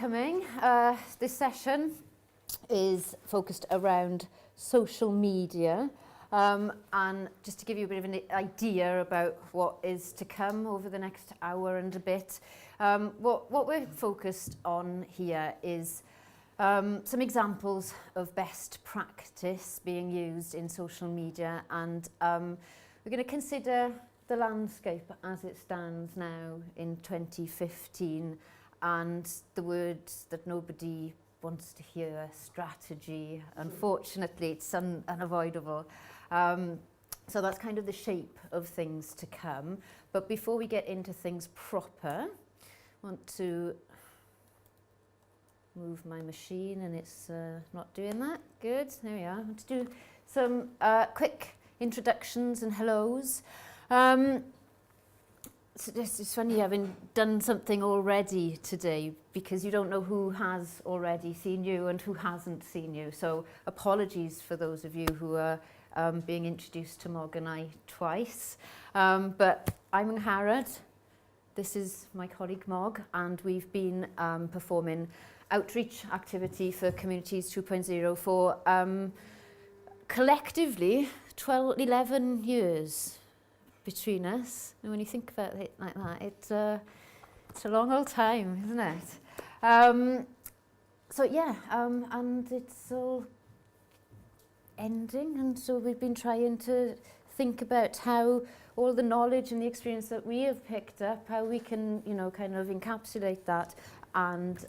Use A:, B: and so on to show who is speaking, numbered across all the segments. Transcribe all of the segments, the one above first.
A: coming. This session is focused around social media, and just to give you a bit of an idea about what is to come over the next hour and a bit, what we're focused on here is some examples of best practice being used in social media, and we're going to consider the landscape as it stands now in 2015, and the words that nobody wants to hear, strategy. Unfortunately, it's unavoidable. So that's kind of the shape of things to come. But before we get into things proper, I want to move my machine, and it's not doing that. Good, there we are. I want to do some quick introductions and hellos. It's funny having done something already today, because you don't know who has already seen you and who hasn't seen you. So apologies for those of you who are being introduced to Mog and I twice. But I'm Harrod. This is my colleague Mog, and we've been performing outreach activity for Communities 2.0 for collectively 11 years. Between us, and when you think about it like that, it's a long old time, isn't it? So yeah, and it's all ending, and so we've been trying to think about how all the knowledge and the experience that we have picked up, how we can, kind of encapsulate that and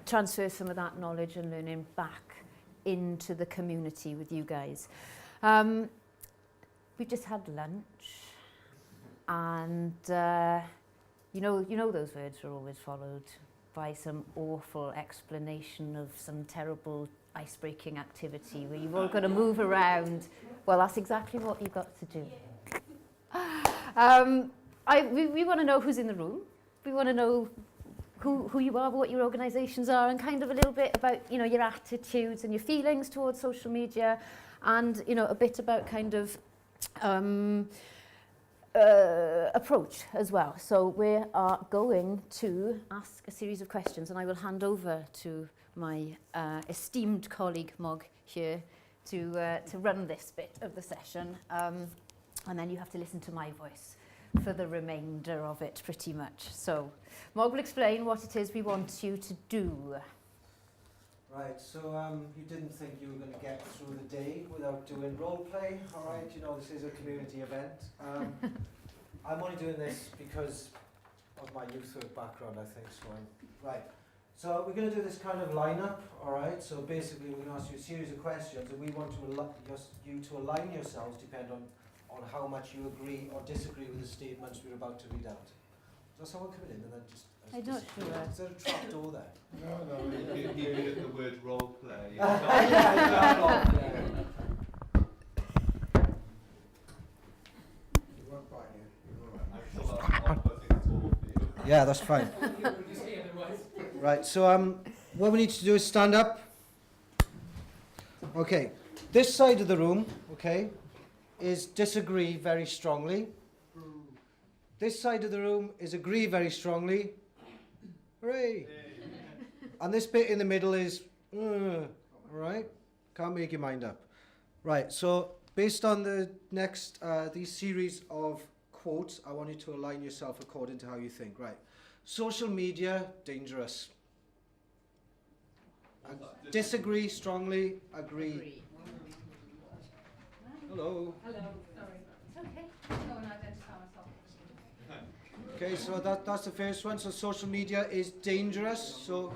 A: transfer some of that knowledge and learning back into the community with you guys. We just had lunch, and you know those words are always followed by some awful explanation of some terrible ice-breaking activity where you've all got to move around. Well, that's exactly what you've got to do. We want to know who's in the room. We want to know who you are, what your organisations are, and kind of a little bit about your attitudes and your feelings towards social media, and a bit about kind of approach as well. So we are going to ask a series of questions, and I will hand over to my esteemed colleague Mog here to run this bit of the session, and then you have to listen to my voice for the remainder of it pretty much. So Mog will explain what it is we want you to do.
B: Right, so you didn't think you were going to get through the day without doing role play, all right? This is a community event. I'm only doing this because of my youth work background, I think, right. So we're going to do this kind of lineup, all right? So basically we're going to ask you a series of questions, and we want you to align yourselves depending on how much you agree or disagree with the statements we're about to read out. Is there someone coming in and then just...
A: I'm not sure.
B: Is there a trap door there?
C: No. You at the word role play.
B: Yeah, that's fine. Right, so what we need to do is stand up. Okay, this side of the room, okay, is disagree very strongly. This side of the room is agree very strongly. Hooray! And this bit in the middle is, all right, can't make your mind up. Right, so based on the next, these series of quotes, I want you to align yourself according to how you think. Right, social media, dangerous. Disagree strongly, agree. Hello.
A: Hello, sorry. It's okay. No one identify myself.
B: Okay, so that's the first one. So social media is dangerous. So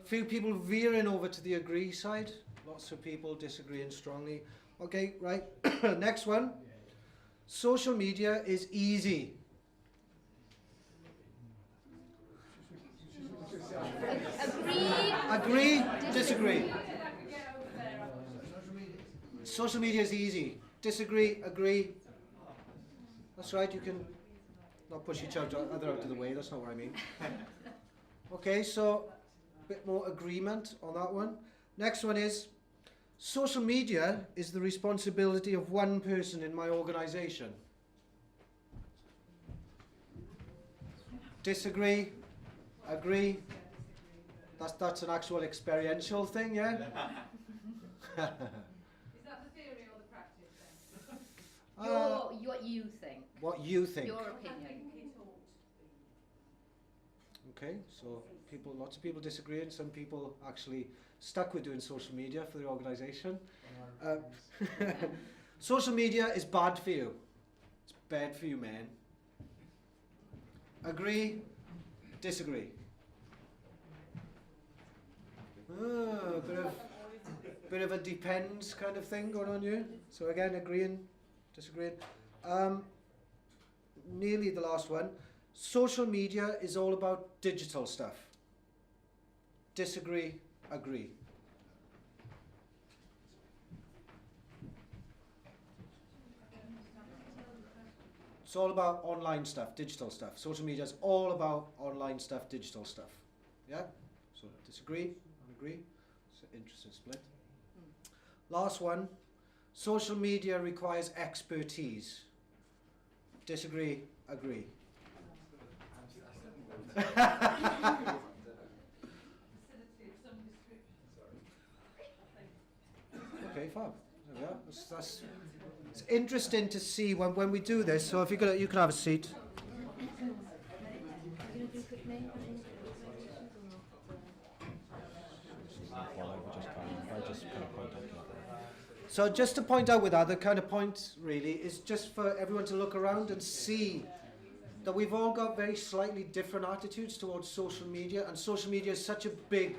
B: few people veering over to the agree side. Lots of people disagreeing strongly. Okay, right. Next one. Social media is easy. Agree, disagree. Social media is easy. Disagree, agree. That's right, you can not push each other out of the way, that's not what I mean. Okay, so a bit more agreement on that one. Next one is, social media is the responsibility of one person in my organisation. Disagree, agree. That's an actual experiential thing, yeah?
D: Is that the theory or the practice then?
A: What you think.
B: What you think.
A: Your
D: I
A: opinion.
D: think it ought to be.
B: Okay, so lots of people disagree, and some people actually stuck with doing social media for their organisation. Social media is bad for you. It's bad for you, man. Agree? Disagree? Bit of a depends kind of thing going on here. So again, agreeing, disagreeing. Nearly the last one. Social media is all about digital stuff. Disagree, agree. It's all about online stuff, digital stuff. Social media is all about online stuff, digital stuff. Yeah? So disagree and agree. It's an interesting split. Last one. Social media requires expertise. Disagree, agree. Okay, fab. There we are. It's interesting to see when we do this. So if you can have a seat. So just to point out with that, the kind of point really is just for everyone to look around and see that we've all got very slightly different attitudes towards social media, and social media is such a big,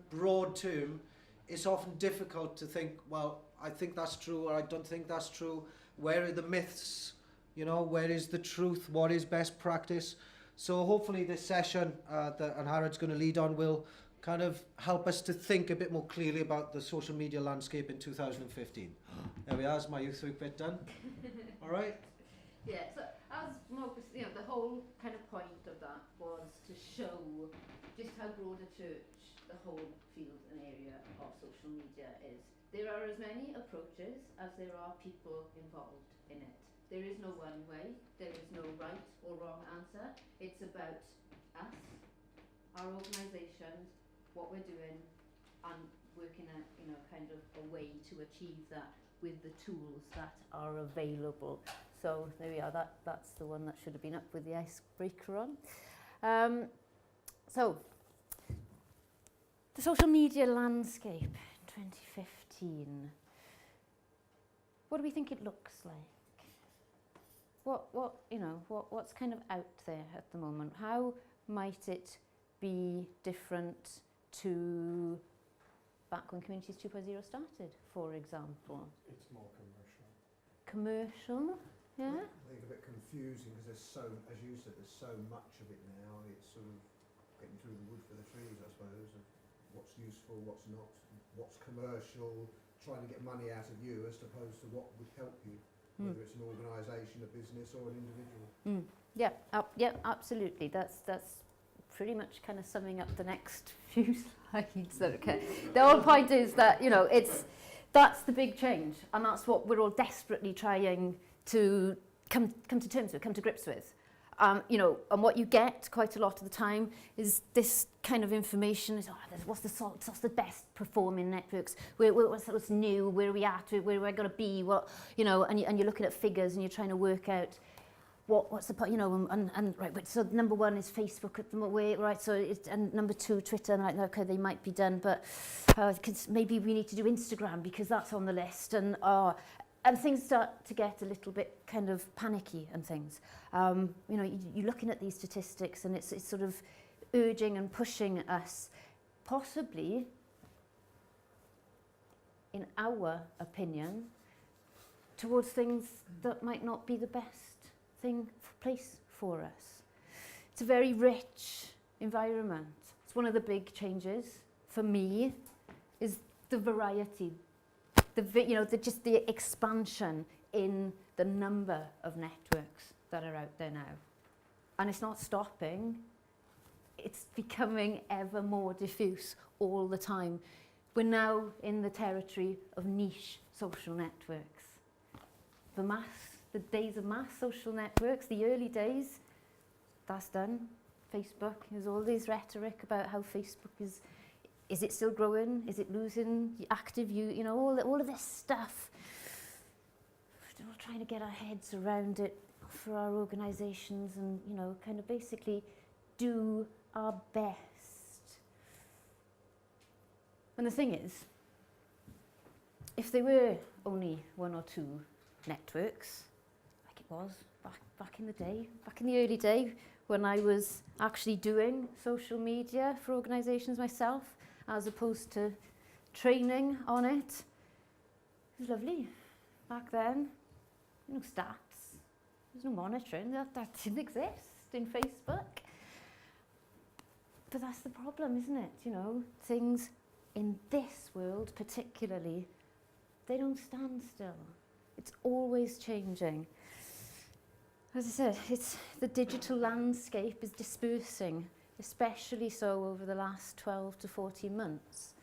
B: broad term, it's often difficult to think, well, I think that's true or I don't think that's true. Where are the myths? You know, where is the truth? What is best practice? So hopefully this session that Harrod's going to lead on will kind of help us to think a bit more clearly about the social media landscape in 2015. There we are, is my youth week bit done? All right?
A: Yeah, so as Marcus, the whole kind of point of that was to show just how broad a church the whole field and area of social media is. There are as many approaches as there are people involved in it. There is no one way, there is no right or wrong answer. It's about us, our organisations, what we're doing, and working a kind of a way to achieve that with the tools that are available. So there we are, that's the one that should have been up with the icebreaker on. So the social media landscape in 2015. What do we think it looks like? What's kind of out there at the moment? How might it be different to back when Communities 2.0 started, for example?
E: It's more commercial.
A: Commercial, yeah?
E: I think a bit confusing because there's so, as you said, there's so much of it now. It's sort of getting through the wood for the trees, I suppose, of what's useful, what's not, what's commercial, trying to get money out of you as opposed to what would help you, whether it's an organisation, a business or an individual.
A: Yeah, absolutely. That's pretty much kind of summing up the next few slides. Okay. The whole point is that, that's the big change, and that's what we're all desperately trying to come to terms with, come to grips with. And what you get quite a lot of the time is this kind of information is, what's the best performing networks, what's new, where are we at, where are we going to be, and you're looking at figures and you're trying to work out what's the point, and right, so number one is Facebook at the moment, right, so and number two, Twitter, and like, okay, they might be done, but maybe we need to do Instagram because that's on the list, and things start to get a little bit kind of panicky and things. You're looking at these statistics and it's sort of urging and pushing us, possibly, in our opinion, towards things that might not be the best place for us. It's a very rich environment. It's one of the big changes for me is the variety, just the expansion in the number of networks that are out there now. And it's not stopping. It's becoming ever more diffuse all the time. We're now in the territory of niche social networks. The days of mass social networks, the early days, that's done. Facebook, there's all this rhetoric about how Facebook is, is it still growing? Is it losing active use? You know, all of this stuff. We're trying to get our heads around it for our organisations and, you know, kind of basically do our best. And the thing is, if there were only 1 or 2 networks, like it was back in the day, back in the early day, when I was actually doing social media for organisations myself, as opposed to training on it, it was lovely. Back then, no stats, there's no monitoring, that didn't exist in Facebook. But that's the problem, isn't it? You know, things in this world particularly, they don't stand still. It's always changing. As I said, the digital landscape is dispersing, especially so over the last 12 to 14 months.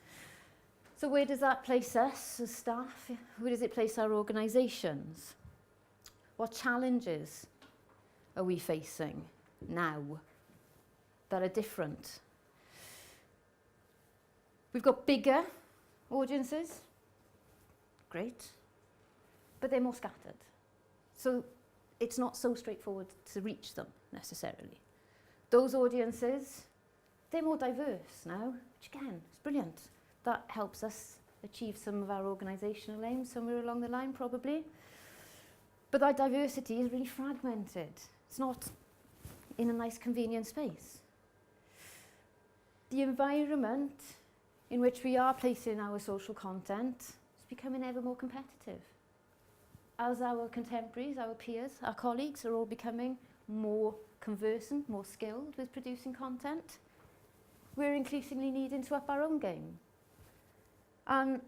A: So where does that place us as staff? Where does it place our organisations? What challenges are we facing now that are different? We've got bigger audiences, great, but they're more scattered. So it's not so straightforward to reach them necessarily. Those audiences, they're more diverse now, which again, is brilliant. That helps us achieve some of our organisational aims somewhere along the line, probably. But that diversity is really fragmented. It's not in a nice, convenient space. The environment in which we are placing our social content is becoming ever more competitive. As our contemporaries, our peers, our colleagues are all becoming more conversant, more skilled with producing content, we're increasingly needing to up our own game. And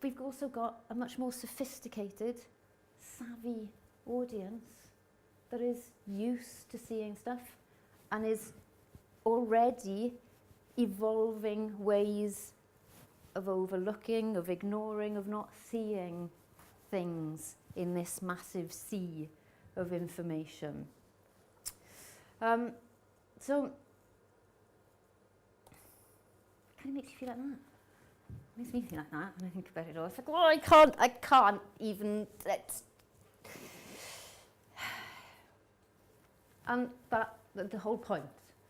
A: we've also got a much more sophisticated, savvy audience that is used to seeing stuff and is already evolving ways of overlooking, of ignoring, of not seeing things in this massive sea of information. So, it kind of makes you feel like that. It makes me feel like that when I think about it all. It's like, well, I can't even, And that, the whole point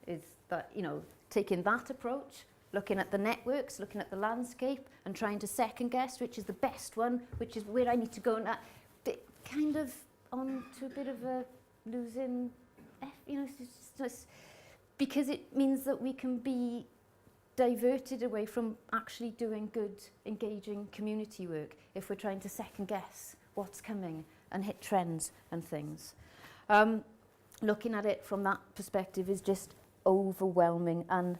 A: is that, you know, taking that approach, looking at the networks, looking at the landscape, and trying to second guess which is the best one, which is where I need to go, and kind of on to a bit of a losing, you know, it's just, because it means that we can be diverted away from actually doing good, engaging community work if we're trying to second guess what's coming and hit trends and things. Looking at it from that perspective is just overwhelming, and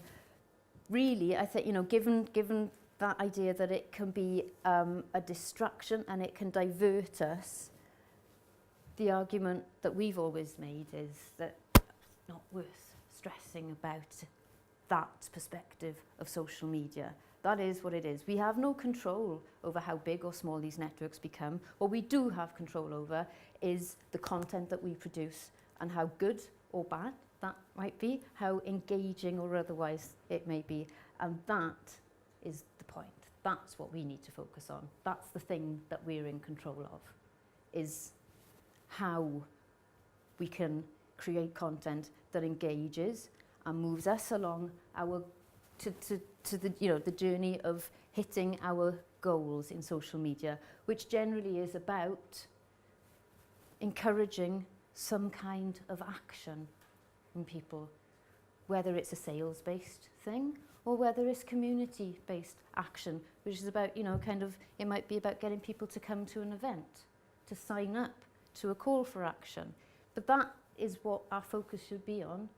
A: really, I think, you know, given that idea that it can be a distraction and it can divert us, the argument that we've always made is that it's not worth stressing about that perspective of social media. That is what it is. We have no control over how big or small these networks become. What we do have control over is the content that we produce and how good or bad that might be, how engaging or otherwise it may be. And that is the point. That's what we need to focus on. That's the thing that we're in control of, is how we can create content that engages and moves us along our to the, you know, the journey of hitting our goals in social media, which generally is about encouraging some kind of action in people, whether it's a sales-based thing or whether it's community-based action, which is about, you know, kind of, it might be about getting people to come to an event, to sign up to a call for action. But that is what our focus should be on,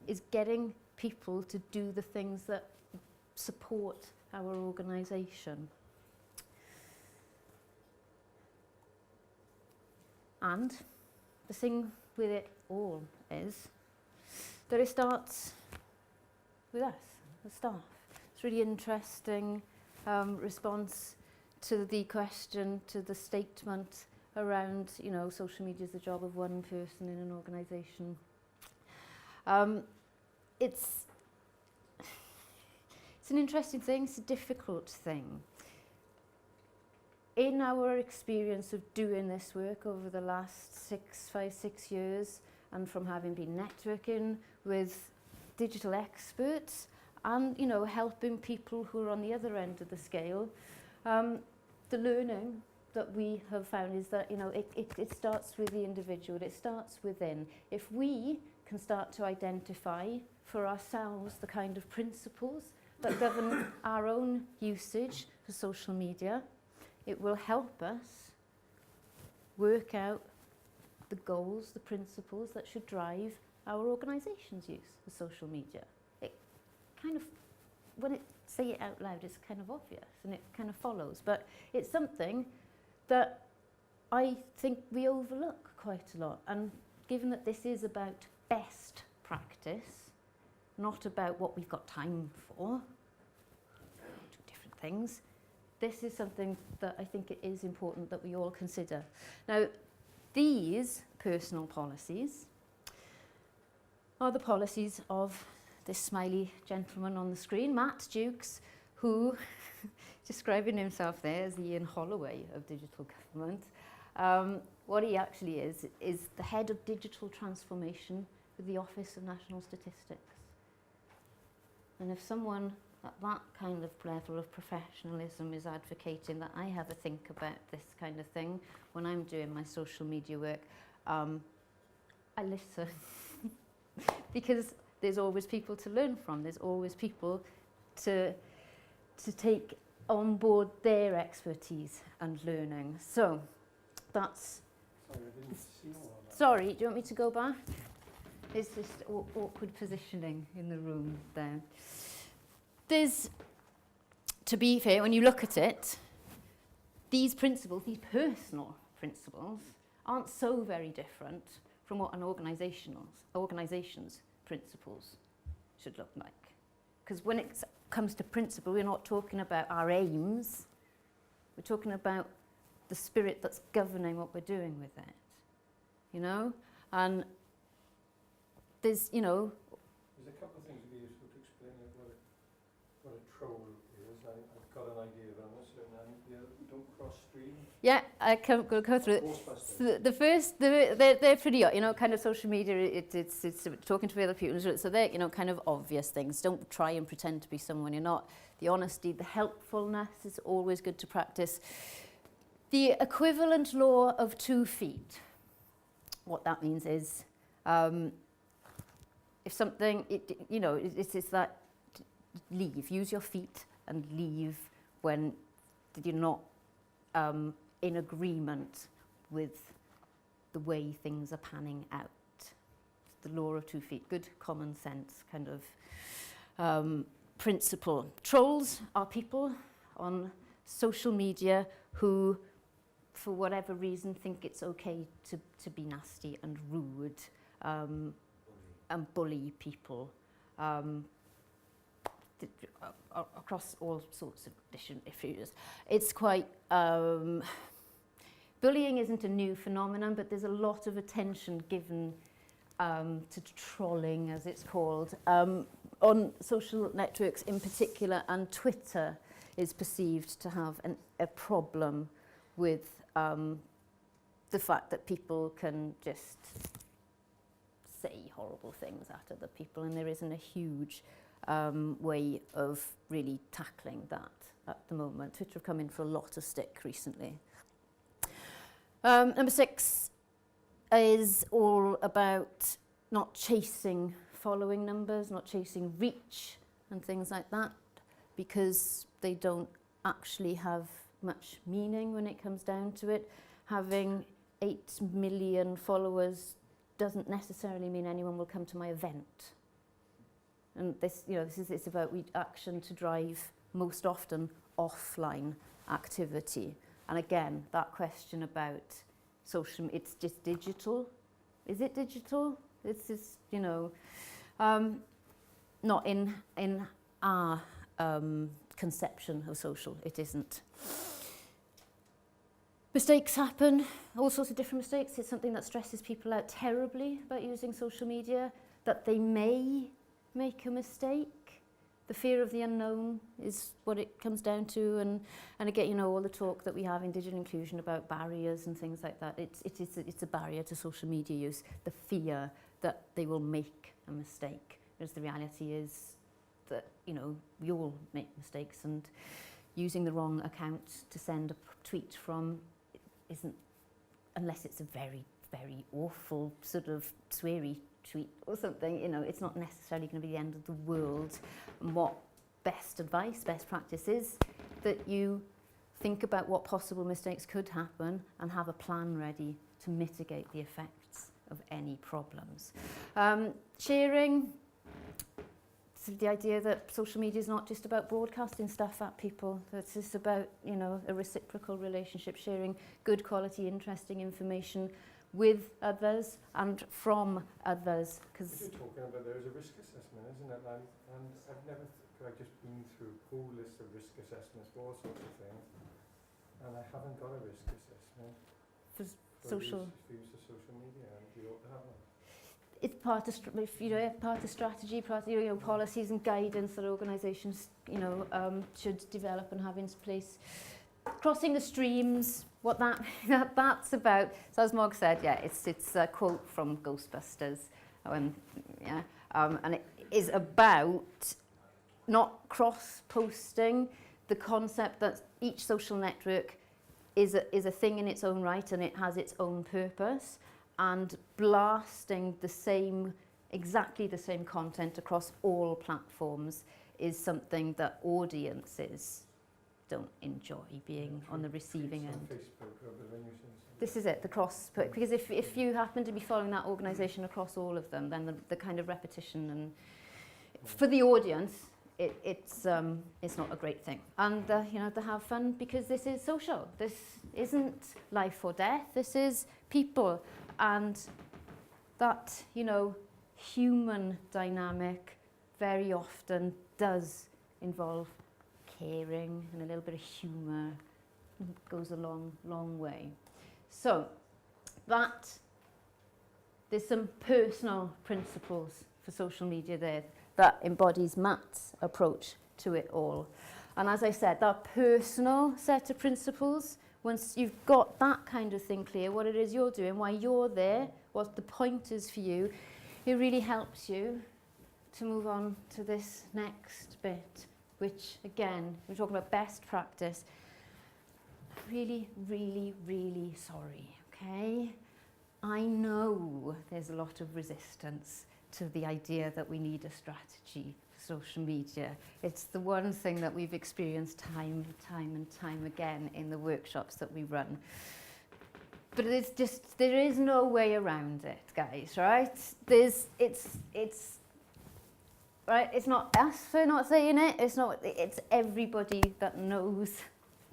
A: is getting people to do the things that support our organisation. And the thing with it all is that it starts with us, the staff. It's really interesting response to the question, to the statement around, you know, social media is the job of one person in an organisation. It's an interesting thing, it's a difficult thing. In our experience of doing this work over the last 6 years, and from having been networking with digital experts and, you know, helping people who are on the other end of the scale, the learning that we have found is that, you know, it starts with the individual, it starts within. If we can start to identify for ourselves the kind of principles that govern our own usage for social media, it will help us work out the goals, the principles that should drive our organisation's use of social media. It kind of, when it say it out loud, it's kind of obvious and it kind of follows, but it's something that I think we overlook quite a lot. And given that this is about best practice, not about what we've got time for, two different things, this is something that I think it is important that we all consider. Now, these personal policies are the policies of this smiley gentleman on the screen, Matt Dukes, who, describing himself there as the Ian Holloway of digital government, what he actually is the head of digital transformation with the Office of National Statistics. And if someone at that kind of level of professionalism is advocating that I have a think about this kind of thing when I'm doing my social media work, I listen. Because there's always people to learn from, there's always people to take on board their expertise and learning. So that's...
F: Sorry, I didn't see all of that.
A: Sorry, do you want me to go back? It's just awkward positioning in the room there. There's, to be fair, when you look at it, these principles, these personal principles, aren't so very different from what an organisation's principles should look like. Because when it comes to principle, we're not talking about our aims, we're talking about the spirit that's governing what we're doing with it, you know? And there's, you know...
F: There's a couple of things would be useful to explain, like what a troll is. I've got an idea of it, I'm certain, and don't cross streams.
A: Yeah, I can go through it. So the first, they're pretty, you know, kind of social media, it's talking to other people, so they're, you know, kind of obvious things. Don't try and pretend to be someone you're not. The honesty, the helpfulness is always good to practice. The equivalent law of 2 feet. What that means is, if something, you know, it's that leave, use your feet and leave when you're not in agreement with the way things are panning out. It's the law of 2 feet, good common sense kind of principle. Trolls are people on social media who, for whatever reason, think it's okay to be nasty and rude and bully people across all sorts of different issues. It's quite... bullying isn't a new phenomenon, but there's a lot of attention given to trolling, as it's called, on social networks in particular, and Twitter is perceived to have a problem with the fact that people can just say horrible things at other people, and there isn't a huge way of really tackling that at the moment. Twitter have come in for a lot of stick recently. Number 6 is all about not chasing following numbers, not chasing reach and things like that, because they don't actually have much meaning when it comes down to it. Having 8 million followers doesn't necessarily mean anyone will come to my event. And this, you know, it's about action to drive most often offline activity. And again, that question about social, it's just digital. Is it digital? It's just, you know, not in our conception of social, it isn't. Mistakes happen, all sorts of different mistakes. It's something that stresses people out terribly about using social media, that they may make a mistake, The fear of the unknown is what it comes down to, and again, you know, all the talk that we have in digital inclusion about barriers and things like that, it's a barrier to social media use, the fear that they will make a mistake, whereas the reality is that, you know, we all make mistakes, and using the wrong account to send a tweet from isn't, unless it's a very, very awful sort of sweary tweet or something, you know, it's not necessarily going to be the end of the world. And what best advice, best practice is that you think about what possible mistakes could happen and have a plan ready to mitigate the effects of any problems. Sharing, so the idea that social media is not just about broadcasting stuff at people, it's just about, you know, a reciprocal relationship, sharing good quality, interesting information with others and from others.
F: What you're talking about there is a risk assessment, isn't it? And I've never, I've just been through a whole list of risk assessments for all sorts of things, and I haven't got a risk assessment
A: For social,
F: use of social media, and you ought to have one.
A: it's part of, you know, part of strategy, part of, you know, policies and guidance that organisations, you know, should develop and have in place. Crossing the streams, what that's about. So as Mog said, yeah, it's a quote from Ghostbusters, and it is about not cross-posting, the concept that each social network is a thing in its own right, and it has its own purpose, and blasting exactly the same content across all platforms is something that audiences don't enjoy being on the receiving end. This is it, the cross, because if you happen to be following that organisation across all of them, then the kind of repetition, and for the audience, it's not a great thing. And you know, to have fun, because this is social. This isn't life or death. This is people, and that, you know, human dynamic very often does involve caring, and a little bit of humour goes a long way. So there's some personal principles for social media there that embodies Matt's approach to it all. And as I said, that personal set of principles, once you've got that kind of thing clear, what it is you're doing, why you're there, what the point is for you, it really helps you to move on to this next bit, which again, we're talking about best practice. Really, really, really sorry, okay? I know there's a lot of resistance to the idea that we need a strategy for social media. It's the one thing that we've experienced time and time again in the workshops that we run. But it's just, there is no way around it, guys, right? Right, it's not us for not saying it, it's everybody that knows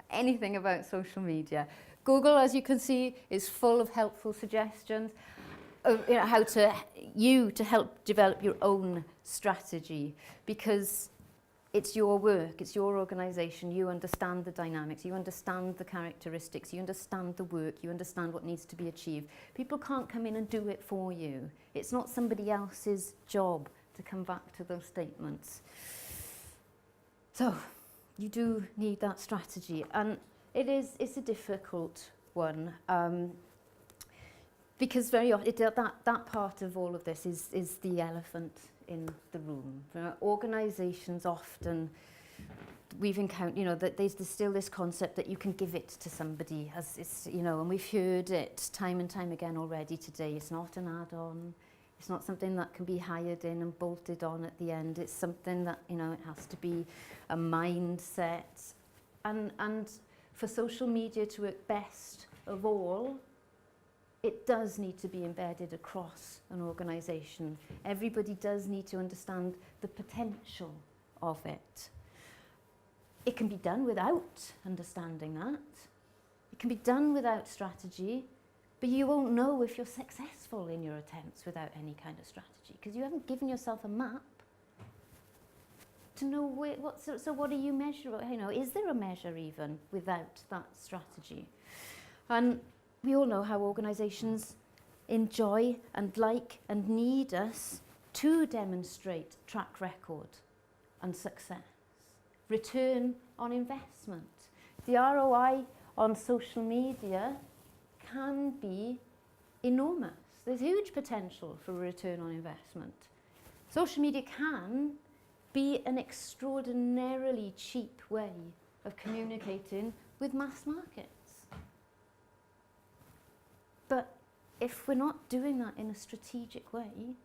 A: anything about social media. Google, as you can see, is full of helpful suggestions of, you know, how to help develop your own strategy, because it's your work, it's your organisation, you understand the dynamics, you understand the characteristics, you understand the work, you understand what needs to be achieved. People can't come in and do it for you. It's not somebody else's job to come back to those statements. So you do need that strategy, and it's a difficult one, because very often that part of all of this is the elephant in the room. Organisations often, we've encountered, you know, that there's still this concept that you can give it to somebody, as it's, you know, and we've heard it time and time again already today. It's not an add-on. It's not something that can be hired in and bolted on at the end. It's something that, you know, it has to be a mindset. And for social media to work best of all, it does need to be embedded across an organisation. Everybody does need to understand the potential of it. It can be done without understanding that. It can be done without strategy, but you won't know if you're successful in your attempts without any kind of strategy, because you haven't given yourself a map to know so what are you measuring? You know, is there a measure even without that strategy? And we all know how organisations enjoy and like and need us to demonstrate track record and success. Return on investment. The ROI on social media can be enormous. There's huge potential for return on investment. Social media can be an extraordinarily cheap way of communicating with mass markets. But if we're not doing that in a strategic way,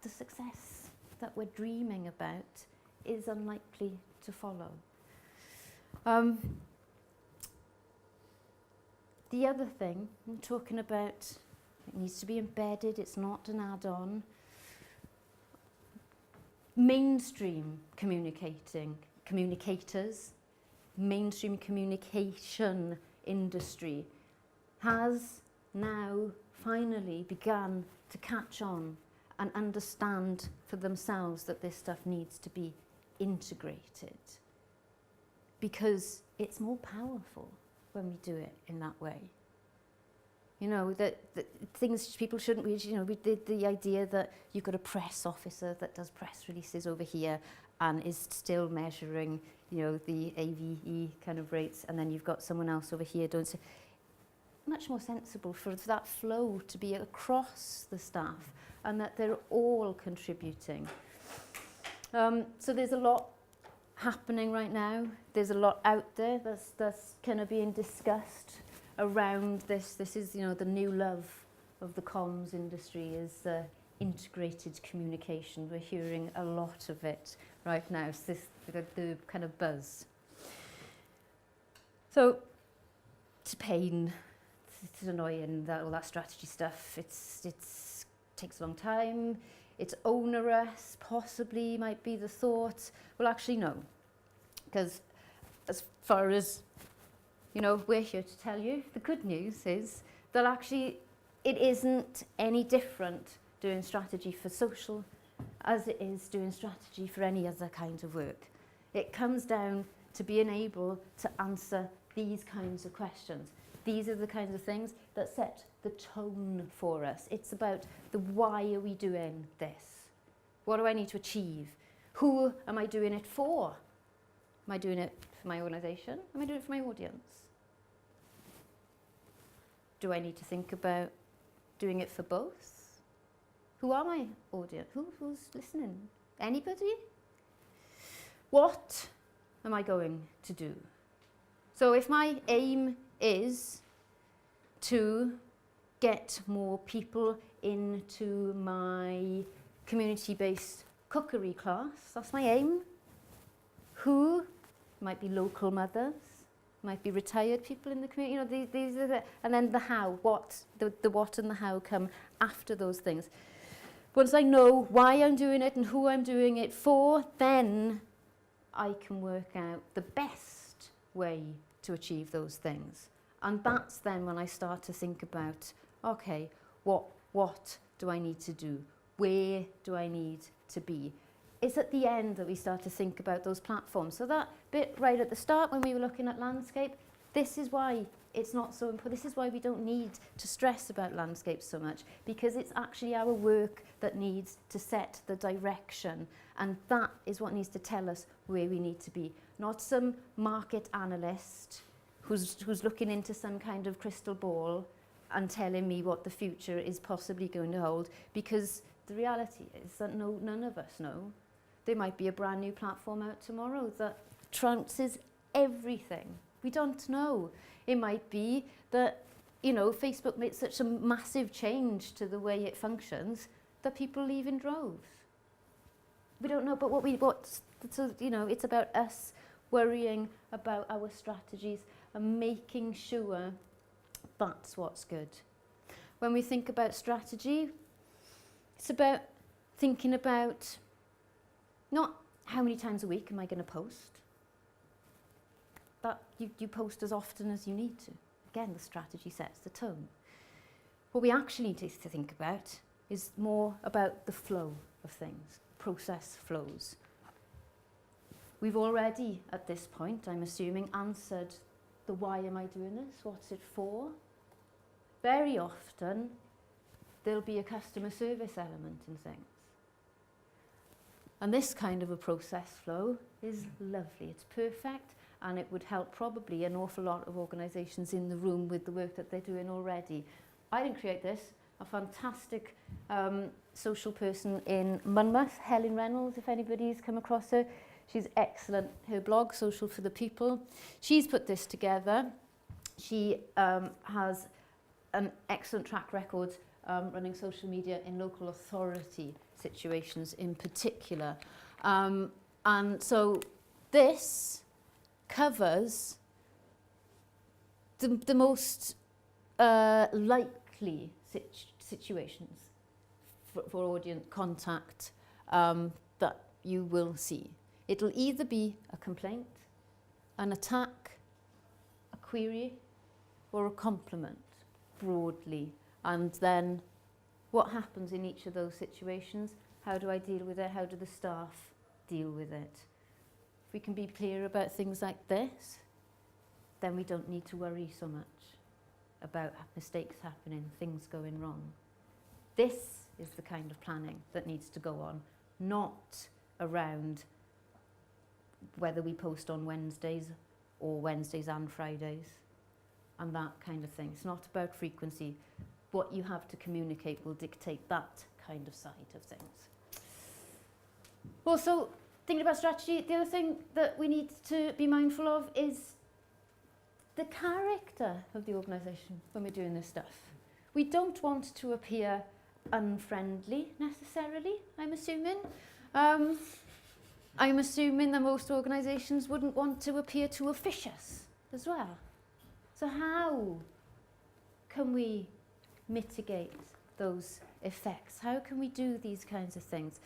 A: the success that we're dreaming about is unlikely to follow. The other thing I'm talking about, it needs to be embedded, it's not an add-on. Mainstream communicators, mainstream communication industry has now finally begun to catch on and understand for themselves that this stuff needs to be integrated, because it's more powerful when we do it in that way. You know, that things people shouldn't be, you know, the idea that you've got a press officer that does press releases over here and is still measuring, you know, the AVE kind of rates, and then you've got someone else over here doing so. Much more sensible for that flow to be across the staff and that they're all contributing. So there's a lot happening right now. There's a lot out there that's kind of being discussed around this. This is, you know, the new love of the comms industry is integrated communication. We're hearing a lot of it right now. It's this, the kind of buzz. So it's a pain. It's annoying, that all that strategy stuff. It's takes a long time. It's onerous, possibly might be the thought. Well, actually, no. Because as far as, you know, we're here to tell you, the good news is that actually it isn't any different doing strategy for social as it is doing strategy for any other kind of work. It comes down to being able to answer these kinds of questions. These are the kinds of things that set the tone for us. It's about the why are we doing this? What do I need to achieve? Who am I doing it for? Am I doing it for my organisation? Am I doing it for my audience? Do I need to think about doing it for both? Who are my audience? Who's listening? Anybody? What am I going to do? So if my aim is to get more people into my community-based cookery class, that's my aim. Who? Might be local mothers, might be retired people in the community, you know, these are the, and then the how, what, the what and the how come after those things. Once I know why I'm doing it and who I'm doing it for, then I can work out the best way to achieve those things. And that's then when I start to think about, okay, what do I need to do? Where do I need to be? It's at the end that we start to think about those platforms. So that bit right at the start when we were looking at landscape, this is why it's not so important. This is why we don't need to stress about landscape so much, because it's actually our work that needs to set the direction. And that is what needs to tell us where we need to be, not some market analyst who's looking into some kind of crystal ball and telling me what the future is possibly going to hold, because the reality is that none of us know. There might be a brand new platform out tomorrow that trounces everything. We don't know. It might be that, you know, Facebook made such a massive change to the way it functions that people leave in droves. We don't know, but so, you know, it's about us worrying about our strategies and making sure that's what's good. When we think about strategy, it's about thinking about not how many times a week am I going to post. That you post as often as you need to. Again, the strategy sets the tone. What we actually need to think about is more about the flow of things, process flows. We've already, at this point, I'm assuming, answered the why am I doing this, what's it for. Very often, there'll be a customer service element in things. And this kind of a process flow is lovely. It's perfect, and it would help probably an awful lot of organisations in the room with the work that they're doing already. I didn't create this. A fantastic social person in Monmouth, Helen Reynolds, if anybody's come across her. She's excellent. Her blog, Social for the People. She's put this together. She has an excellent track record running social media in local authority situations in particular. And so this covers the most likely situations for audience contact that you will see. It'll either be a complaint, an attack, a query, or a compliment, broadly. And then what happens in each of those situations? How do I deal with it? How do the staff deal with it? If we can be clear about things like this, then we don't need to worry so much about mistakes happening, things going wrong. This is the kind of planning that needs to go on, not around whether we post on Wednesdays or Wednesdays and Fridays and that kind of thing. It's not about frequency. What you have to communicate will dictate that kind of side of things. Also, thinking about strategy, the other thing that we need to be mindful of is the character of the organisation when we're doing this stuff. We don't want to appear unfriendly necessarily, I'm assuming. I'm assuming that most organisations wouldn't want to appear too officious as well. So how can we mitigate those effects? How can we do these kinds of things?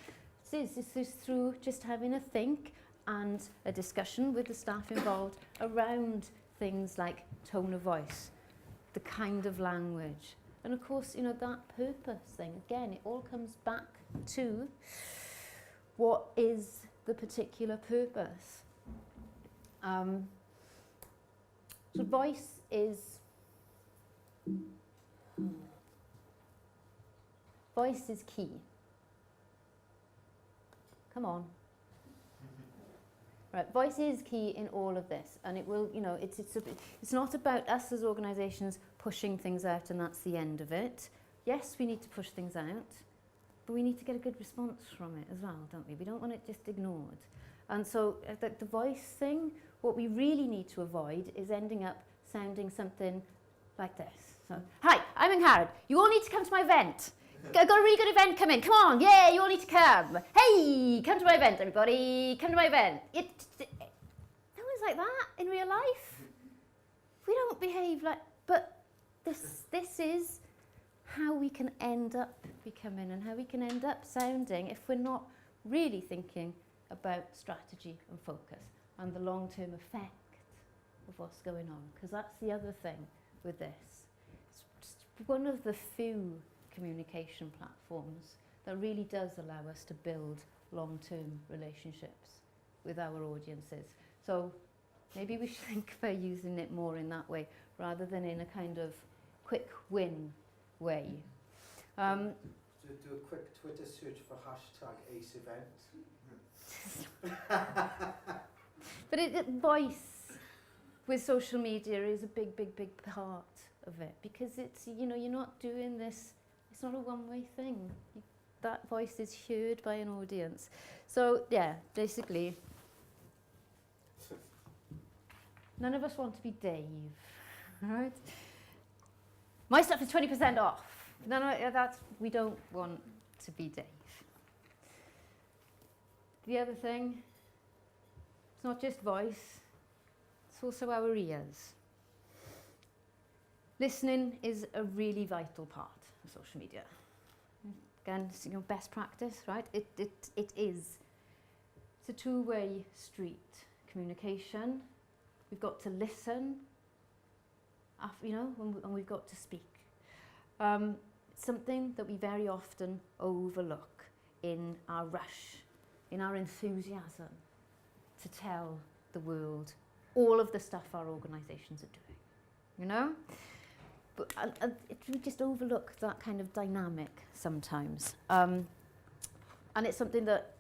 A: This is through just having a think and a discussion with the staff involved around things like tone of voice, the kind of language, and of course, you know, that purpose thing. Again, it all comes back to what is the particular purpose. So voice is key. Come on. Right, voice is key in all of this, and it will, you know, it's not about us as organisations pushing things out and that's the end of it. Yes, we need to push things out, but we need to get a good response from it as well, don't we? We don't want it just ignored. And so the voice thing, what we really need to avoid is ending up sounding something like this. So, hi, I'm in Harrod. You all need to come to my event. I've got a really good event coming. Come on, yeah, you all need to come. Hey, come to my event, everybody. Come to my event. No one's like that in real life. We don't behave like... But this is how we can end up becoming and how we can end up sounding if we're not really thinking about strategy and focus and the long-term effect of what's going on. Because that's the other thing with this. It's just one of the few communication platforms that really does allow us to build long-term relationships with our audiences. So maybe we should think about using it more in that way rather than in a kind of quick win way.
B: Do a quick Twitter search for #AceEvent.
A: But voice with social media is a big part of it, because it's, you know, you're not doing this, it's not a one-way thing. That voice is heard by an audience. So yeah, basically, none of us want to be Dave, right? My stuff is 20% off. We don't want to be Dave. The other thing, it's not just voice, it's also our ears. Listening is a really vital part of social media. Again, it's, you know, best practice, right? It is. It's a two-way street. Communication. We've got to listen, you know, and we've got to speak. Something that we very often overlook in our rush, in our enthusiasm to tell the world all of the stuff our organisations are doing, you know? But we just overlook that kind of dynamic sometimes. And it's something that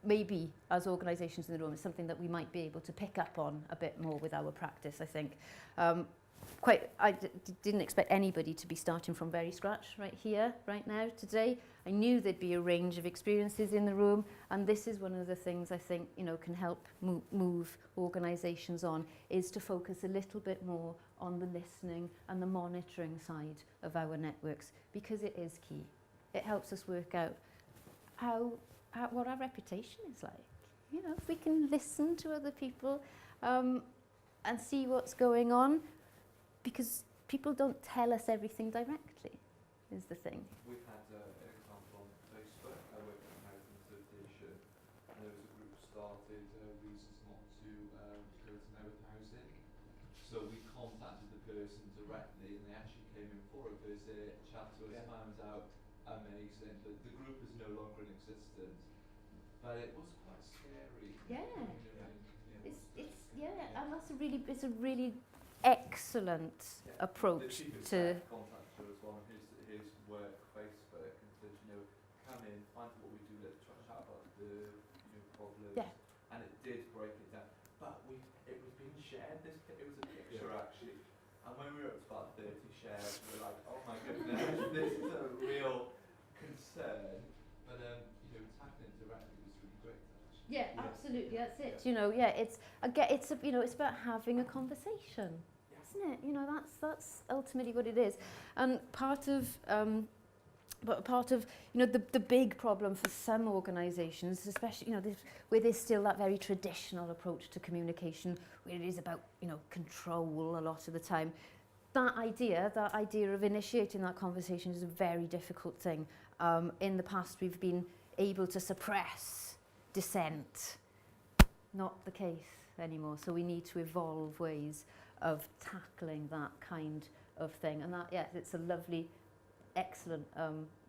A: maybe as organisations in the room, is something that we might be able to pick up on a bit more with our practice, I think. I didn't expect anybody to be starting from very scratch right here, right now, today. I knew there'd be a range of experiences in the room, and this is one of the things I think, you know, can help move organisations on, is to focus a little bit more on the listening and the monitoring side of our networks, because it is key. It helps us work out what our reputation is like. You know, if we can listen to other people and see what's going on, because people don't tell us everything directly, is the thing.
C: We've had an example on Facebook. I work at a housing association, and there was a group started reasons not to go to know housing. So we contacted the person directly, and they actually came in for a visit, chat to us, found out amazing. The group is no longer in existence, but it was quite scary.
A: Yeah.
C: You know,
A: And that's a really excellent approach to.
C: Contacted us on his work Facebook and said, you know, come in, find out what we do, let's try to chat about the problems.
A: Yeah.
C: And it did break it down, but it was being shared. It was a picture actually, and when we were up to about 30 shares, we were like, oh my goodness, this is a real concern. But tackling it directly was really great. Actually.
A: Yeah, absolutely. That's it. You know, it's about having a conversation, isn't it? You know, that's ultimately what it is. And part of the big problem for some organisations, especially where there's still that very traditional approach to communication, where it is about control a lot of the time. That idea of initiating that conversation is a very difficult thing. In the past, we've been able to suppress dissent. Not the case anymore. So we need to evolve ways of tackling that kind of thing. And that, it's a lovely, excellent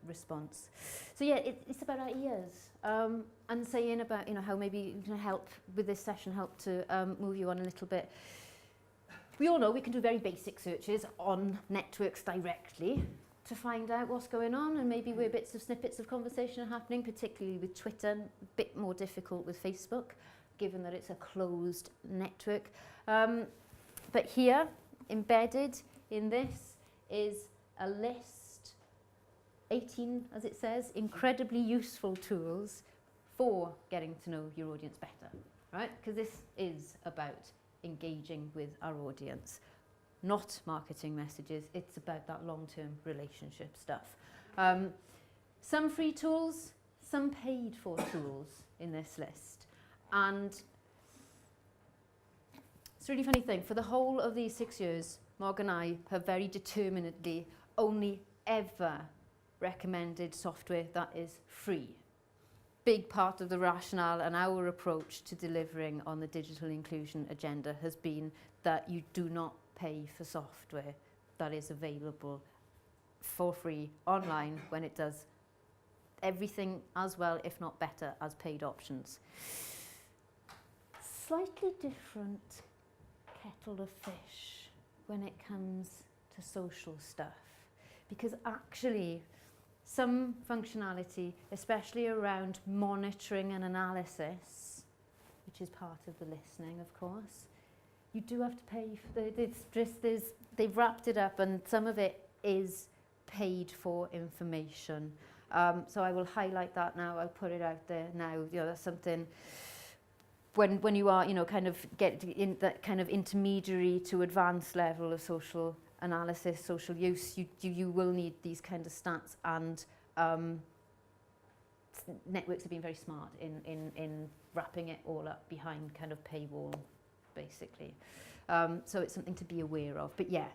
A: response. So it's about our ears. And saying about, how maybe help with this session, help to move you on a little bit. We all know we can do very basic searches on networks directly to find out what's going on, and maybe where snippets of conversation are happening, particularly with Twitter, a bit more difficult with Facebook, given that it's a closed network. But here, embedded in this, is a list, 18, as it says, incredibly useful tools for getting to know your audience better, right? Because this is about engaging with our audience, not marketing messages. It's about that long-term relationship stuff. Some free tools, some paid for tools in this list. And it's a really funny thing. For the whole of these 6 years, Marg and I have very determinedly only ever recommended software that is free. Big part of the rationale and our approach to delivering on the digital inclusion agenda has been that you do not pay for software that is available for free online when it does everything as well, if not better, as paid options. Slightly different kettle of fish when it comes to social stuff, because actually some functionality, especially around monitoring and analysis, which is part of the listening, of course, you do have to pay for. They've wrapped it up, and some of it is paid for information. So I will highlight that now. I'll put it out there now. That's something. When you are, kind of get in that kind of intermediary to advanced level of social analysis, social use, you will need these kind of stats, and networks have been very smart in wrapping it all up behind kind of paywall, basically. So it's something to be aware of. But yeah,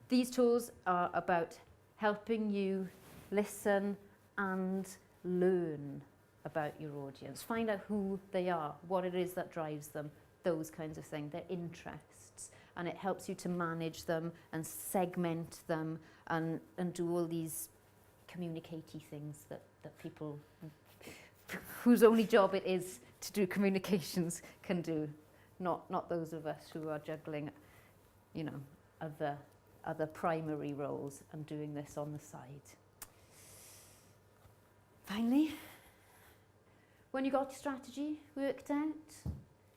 A: these tools are about helping you listen and learn about your audience. Find out who they are, what it is that drives them, those kinds of things, their interests. And it helps you to manage them and segment them and do all these communicatey things that people whose only job it is to do communications can do. Not those of us who are juggling, other primary roles and doing this on the side. Finally, when you got your strategy worked out?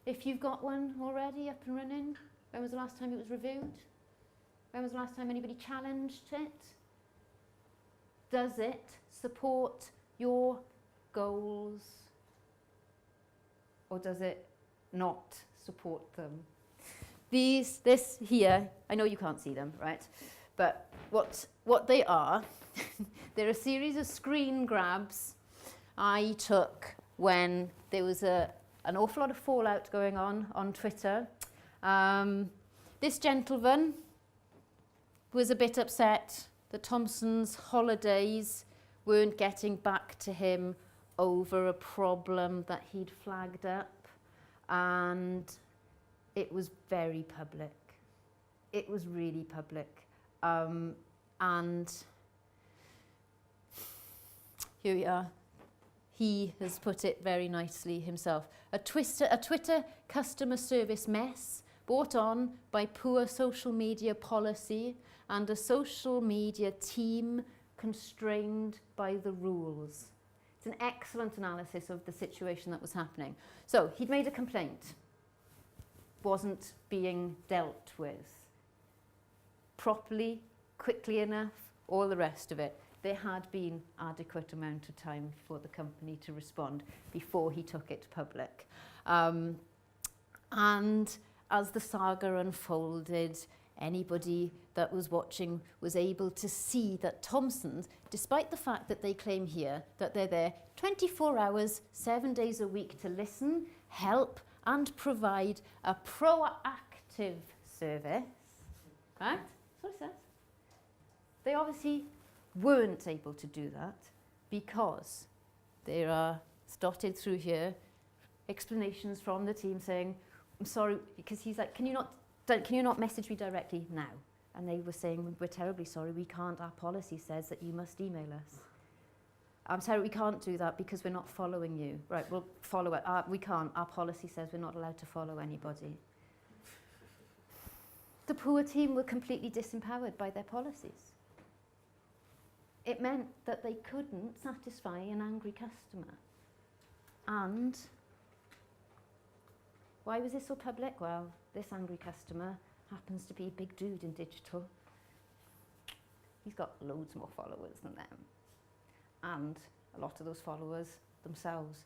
A: If you've got one already up and running, when was the last time it was reviewed? When was the last time anybody challenged it? Does it support your goals? Or does it not support them? This here, I know you can't see them, right? But what they are, they're a series of screen grabs I took when there was an awful lot of fallout going on Twitter. This gentleman was a bit upset that Thompson's holidays weren't getting back to him over a problem that he'd flagged up, and it was very public. It was really public. And here we are. He has put it very nicely himself. A Twitter customer service mess brought on by poor social media policy and a social media team constrained by the rules. It's an excellent analysis of the situation that was happening. So he'd made a complaint, wasn't being dealt with properly, quickly enough, all the rest of it. There had been adequate amount of time for the company to respond before he took it public. And as the saga unfolded, anybody that was watching was able to see that Thompson's, despite the fact that they claim here that they're there 24 hours, 7 days a week to listen, help, and provide a proactive service, right? That's what it says. They obviously weren't able to do that because there are dotted through here explanations from the team saying, I'm sorry, because he's like, can you not message me directly now? And they were saying, we're terribly sorry, we can't, our policy says that you must email us. I'm sorry, we can't do that because we're not following you. Right, we'll follow it. We can't, our policy says we're not allowed to follow anybody. The poor team were completely disempowered by their policies. It meant that they couldn't satisfy an angry customer. And why was this so public? Well, this angry customer happens to be a big dude in digital. He's got loads more followers than them. And a lot of those followers themselves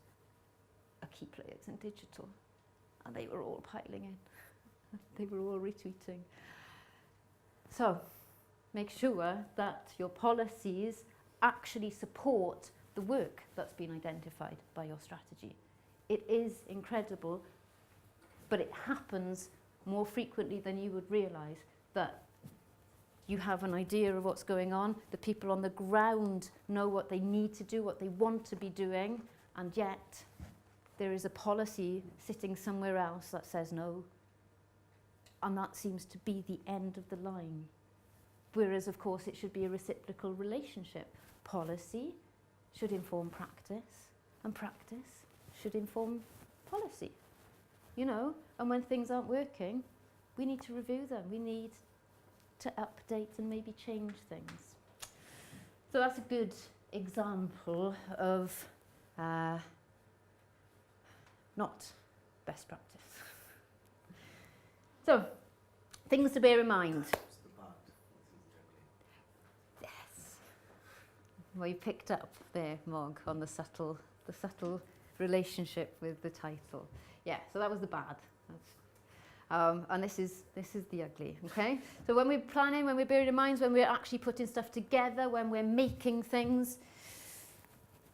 A: are key players in digital. And they were all piling in. They were all retweeting. So, make sure that your policies actually support the work that's been identified by your strategy. It is incredible, but it happens more frequently than you would realise that you have an idea of what's going on, the people on the ground know what they need to do, what they want to be doing, and yet there is a policy sitting somewhere else that says no. And that seems to be the end of the line. Whereas, of course, it should be a reciprocal relationship. Policy should inform practice, and practice should inform policy. You know, and when things aren't working, we need to review them. We need to update and maybe change things. So that's a good example of not best practice. So, things to bear in mind. Yes. Well, you picked up there, Mog, on the subtle relationship with the title. Yeah, so that was the bad. And this is the ugly, okay? So when we're planning, when we're bearing in mind, when we're actually putting stuff together, when we're making things,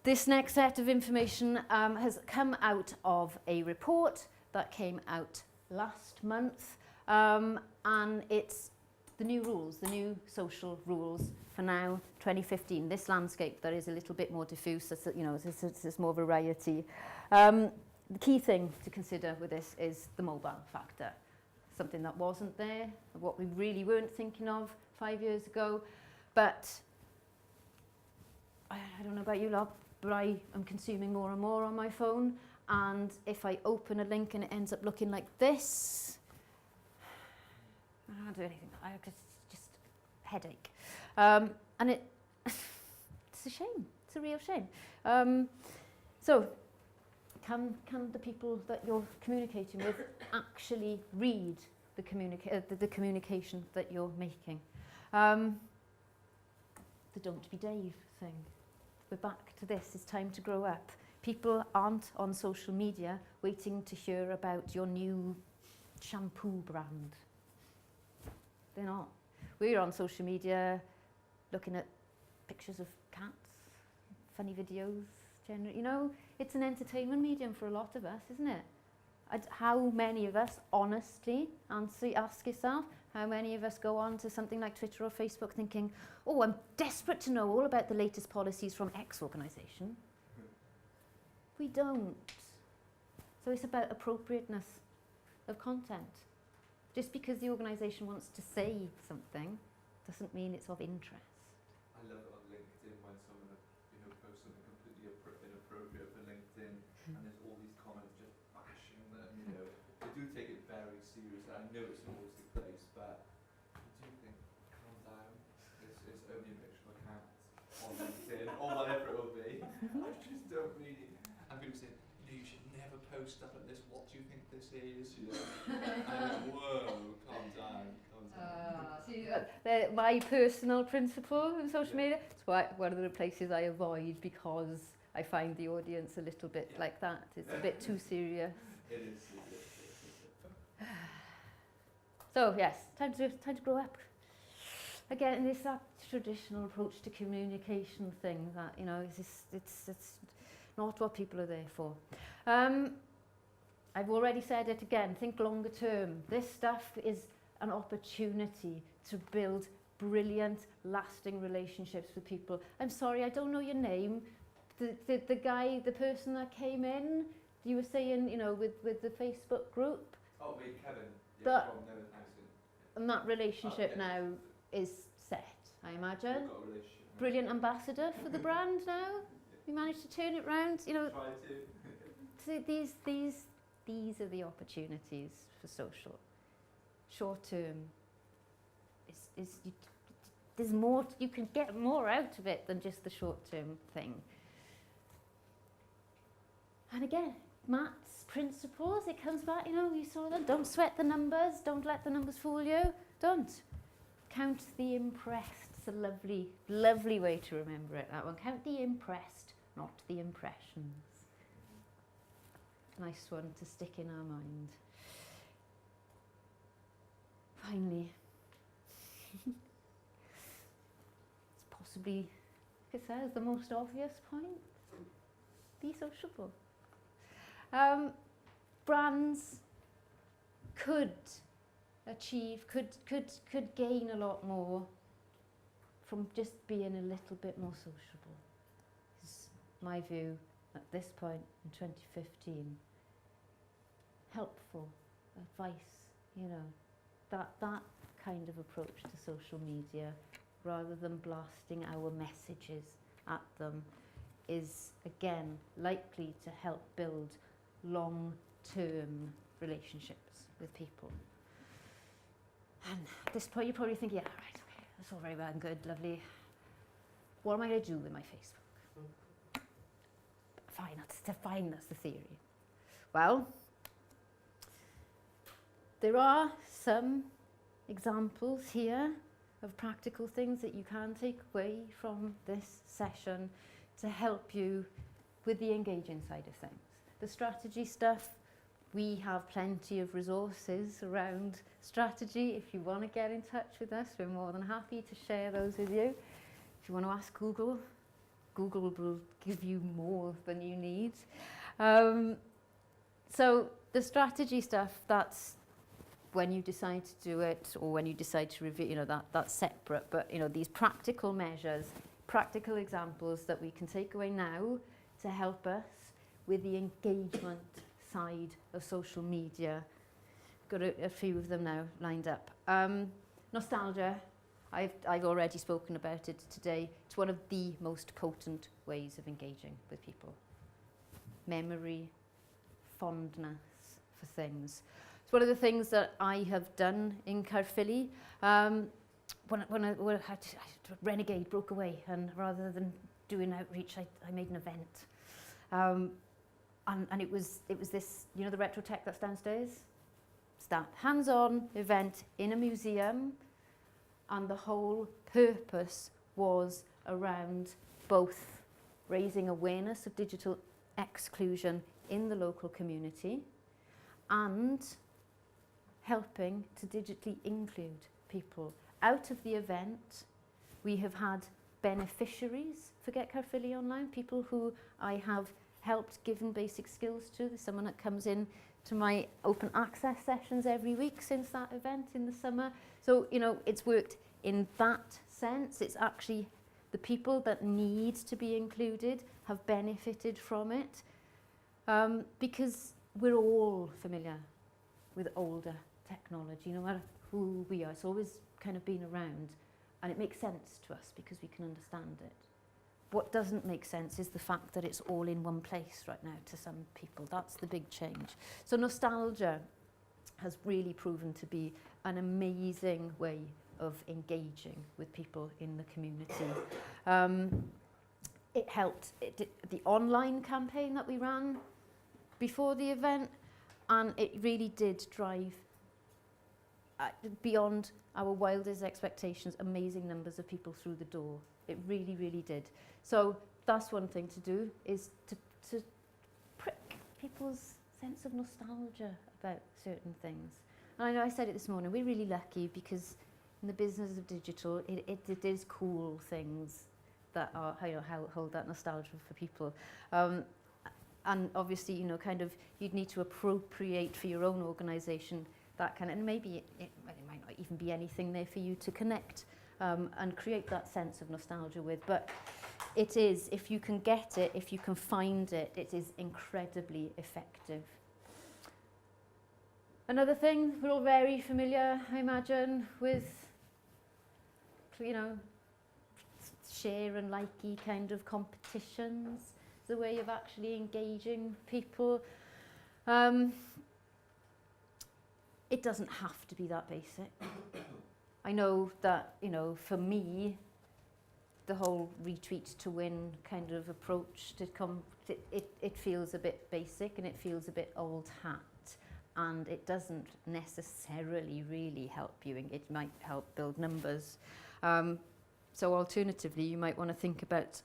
A: this next set of information has come out of a report that came out last month. And it's the new rules, the new social rules for now, 2015. This landscape that is a little bit more diffuse, you know, it's more variety. The key thing to consider with this is the mobile factor, something that wasn't there, what we really weren't thinking of 5 years ago. But I don't know about you lot, but I am consuming more and more on my phone. And if I open a link and it ends up looking like this, I can't do anything. Just headache. And it's a shame. It's a real shame. So can the people that you're communicating with actually read the communication that you're making? The don't be Dave thing. We're back to this. It's time to grow up. People aren't on social media waiting to hear about your new shampoo brand. They're not. We're on social media looking at pictures of cats, funny videos, generally. You know, it's an entertainment medium for a lot of us, isn't it? How many of us, honestly, ask yourself, how many of us go on to something like Twitter or Facebook thinking, oh, I'm desperate to know all about the latest policies from X organisation. We don't. So it's about appropriateness of content. Just because the organisation wants to say something doesn't mean it's of interest.
C: I love it on LinkedIn when someone posts something completely inappropriate for LinkedIn, and there's all these comments just bashing them. They do take it very seriously. I know it's not always the case, but I do think, calm down. It's only a picture of a cat on LinkedIn or whatever it will be. I just don't really. And people say, you should never post stuff like this. What do you think this is? And whoa, calm down.
A: My personal principle in social media, it's one of the places I avoid because I find the audience a little bit like that. It's a bit too serious.
C: It is serious.
A: So yes, time to grow up. Again, it's that traditional approach to communication thing that, it's not what people are there for. I've already said it again, think longer term. This stuff is an opportunity to build brilliant, lasting relationships with people. I'm sorry, I don't know your name. The person that came in, you were saying, with the Facebook group.
C: Oh, me, Kevin.
A: That,
C: from Never Housing.
A: And that relationship now is set, I imagine.
C: We've got a relationship.
A: Brilliant ambassador for the brand now. You managed to turn it round,
C: Try to.
A: So these are the opportunities for social. Short term there's more, you can get more out of it than just the short term thing. And again, Matt's principles, it comes back, you saw them, don't sweat the numbers, don't let the numbers fool you, don't. Count the impressed, it's a lovely, lovely way to remember it, that one. Count the impressed, not the impressions. Nice one to stick in our mind. Finally, it's possibly, like I said, the most obvious point. Be sociable. Brands could achieve, could gain a lot more from just being a little bit more sociable. Is my view at this point in 2015. Helpful advice, that kind of approach to social media, rather than blasting our messages at them, is again likely to help build long-term relationships with people. And at this point you're probably thinking, yeah, right, okay, that's all very well and good, lovely. What am I going to do with my Facebook? Fine, that's the theory. Well, there are some examples here of practical things that you can take away from this session to help you with the engaging side of things. The strategy stuff, we have plenty of resources around strategy. If you want to get in touch with us, we're more than happy to share those with you. If you want to ask Google, Google will give you more than you need. So the strategy stuff, that's when you decide to do it or when you decide to review, that's separate. But, these practical measures, practical examples that we can take away now to help us with the engagement side of social media. Got a few of them now lined up. Nostalgia. I've already spoken about it today. It's one of the most potent ways of engaging with people. Memory, fondness for things. It's one of the things that I have done in Caerphilly. When Renegade broke away, and rather than doing outreach, I made an event. and it was this, you know, the retro tech that's downstairs? It's that hands-on event in a museum, and the whole purpose was around both raising awareness of digital exclusion in the local community and helping to digitally include people. Out of the event, we have had beneficiaries for Get Caerphilly Online, people who I have helped, given basic skills to. There's someone that comes in to my open access sessions every week since that event in the summer. So, you know, it's worked in that sense. It's actually the people that need to be included have benefited from it, because we're all familiar with older technology, no matter who we are. It's always kind of been around, and it makes sense to us because we can understand it. What doesn't make sense is the fact that it's all in one place right now to some people. That's the big change. So nostalgia has really proven to be an amazing way of engaging with people in the community. It helped, the online campaign that we ran before the event, and it really did drive beyond our wildest expectations, amazing numbers of people through the door. It really, really did. So that's one thing to do, is to prick people's sense of nostalgia about certain things. And I know I said it this morning, we're really lucky because in the business of digital, it is cool things that are, you know, how hold that nostalgia for people. And obviously, you know, kind of, you'd need to appropriate for your own organisation that kind of, and maybe it might not even be anything there for you to connect and create that sense of nostalgia with. But it is, if you can get it, if you can find it, it is incredibly effective. Another thing, we're all very familiar, I imagine, with, you know, share and likey kind of competitions. It's a way of actually engaging people. It doesn't have to be that basic. I know that, you know, for me, the whole retweet to win kind of approach to it feels a bit basic and it feels a bit old hat, and it doesn't necessarily really help you. It might help build numbers. So alternatively, you might want to think about